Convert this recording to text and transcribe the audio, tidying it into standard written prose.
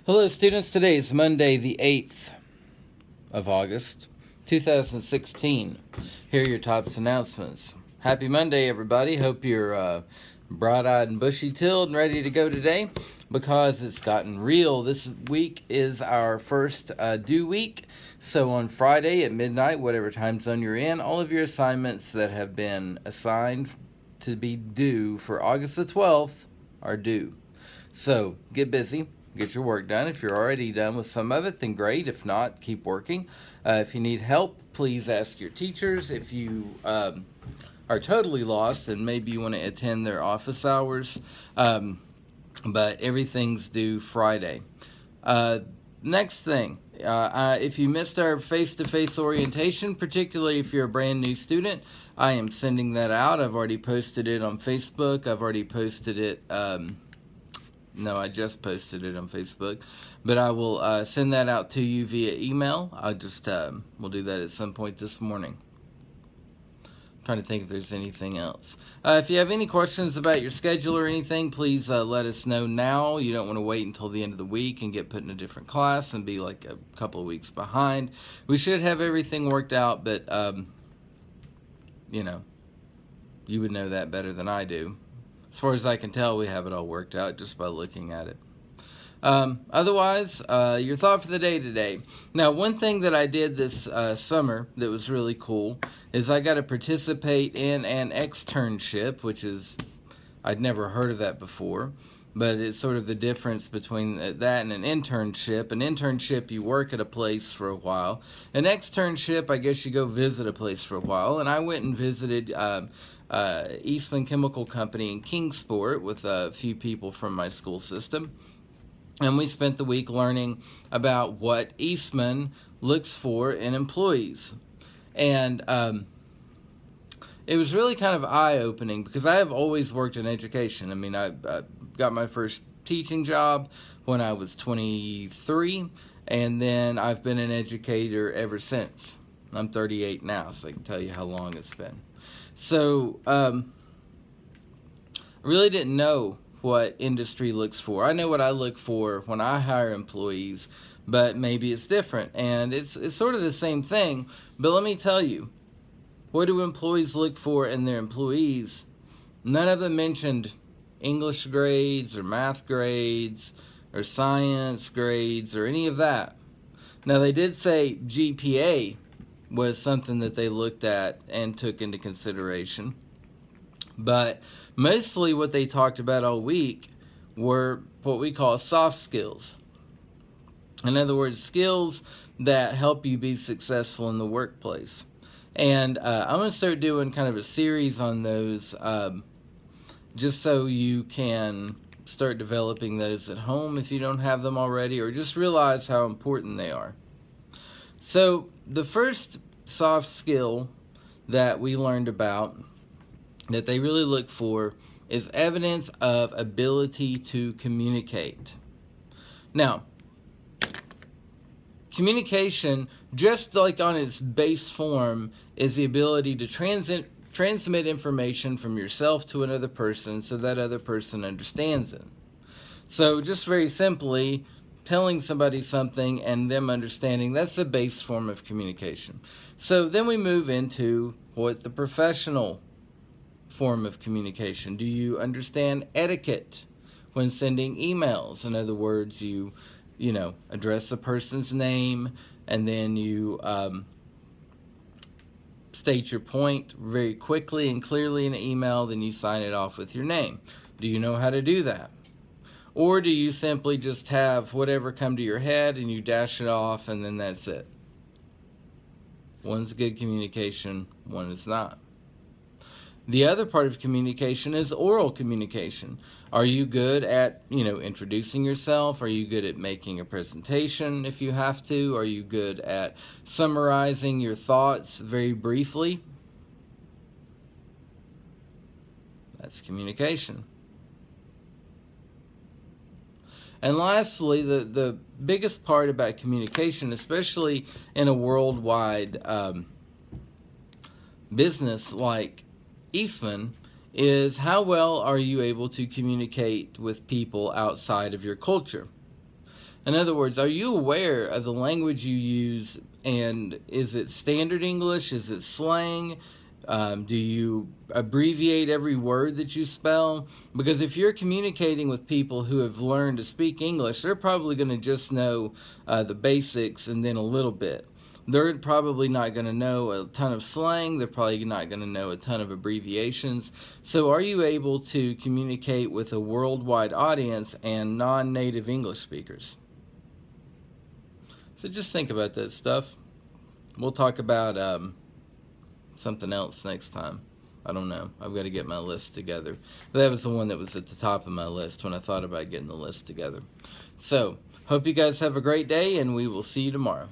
Hello, students. Today is Monday, the 8th of August, 2016. Here are your top announcements. Happy Monday, everybody. Hope you're bright-eyed and bushy-tailed and ready to go today because it's gotten real. This week is our first due week. So on Friday at midnight, whatever time zone you're in, all of your assignments that have been assigned to be due for August the 12th are due. So get busy. Get your work done. If you're already done with some of it, then great. If not, keep working. If you need help, please ask your teachers. If you are totally lost, then maybe you want to attend their office hours. But everything's due Friday. Next thing, if you missed our face-to-face orientation, particularly if you're a brand new student, I am sending that out. I've already posted it on Facebook. I've already posted it... No, I just posted it on Facebook, but I will send that out to you via email. We'll do that at some point this morning. I'm trying to think if there's anything else. If you have any questions about your schedule or anything, please let us know now. You don't want to wait until the end of the week and get put in a different class and be like a couple of weeks behind. We should have everything worked out, but, you would know that better than I do. As far as I can tell, we have it all worked out just by looking at it. Otherwise, your thought for the day today. Now, one thing that I did this summer that was really cool is I got to participate in an externship, which is, I'd never heard of that before, but it's sort of the difference between that and an internship. An internship, you work at a place for a while. An externship, I guess you go visit a place for a while, and I went and visited Eastman Chemical Company in Kingsport with a few people from my school system. And we spent the week learning about what Eastman looks for in employees. And it was really kind of eye-opening because I have always worked in education. I mean, I got my first teaching job when I was 23, and then I've been an educator ever since. I'm 38 now, so I can tell you how long it's been. So, I really didn't know what industry looks for. I know what I look for when I hire employees, but maybe it's different. And it's sort of the same thing, but let me tell you, what do employees look for in their employees? None of them mentioned English grades or math grades or science grades or any of that. Now, they did say GPA was something that they looked at and took into consideration. But mostly what they talked about all week were what we call soft skills. In other words, skills that help you be successful in the workplace. And I'm going to start doing kind of a series on those just so you can start developing those at home if you don't have them already, or just realize how important they are. So the first soft skill that we learned about that they really look for is evidence of ability to communicate. Now, communication, just like on its base form, is the ability to transmit information from yourself to another person so that other person understands it. So just very simply, telling somebody something and them understanding, that's the base form of communication. So then we move into what the professional form of communication. Do you understand etiquette when sending emails? In other words, you address a person's name and then you state your point very quickly and clearly in an email, then you sign it off with your name. Do you know how to do that? Or do you simply just have whatever come to your head and you dash it off and then that's it? One's good communication, one is not. The other part of communication is oral communication. Are you good at, introducing yourself? Are you good at making a presentation if you have to? Are you good at summarizing your thoughts very briefly? That's communication. And lastly, the biggest part about communication, especially in a worldwide business like Eastman, is how well are you able to communicate with people outside of your culture? In other words, are you aware of the language you use, and is it standard English? Is it slang? Do you abbreviate every word that you spell? Because if you're communicating with people who have learned to speak English, they're probably going to just know the basics and then a little bit. They're probably not going to know a ton of slang. They're probably not going to know a ton of abbreviations. So are you able to communicate with a worldwide audience and non-native English speakers? So just think about that stuff. We'll talk about something else next time. I don't know. I've got to get my list together. That was the one that was at the top of my list when I thought about getting the list together. So, hope you guys have a great day, and we will see you tomorrow.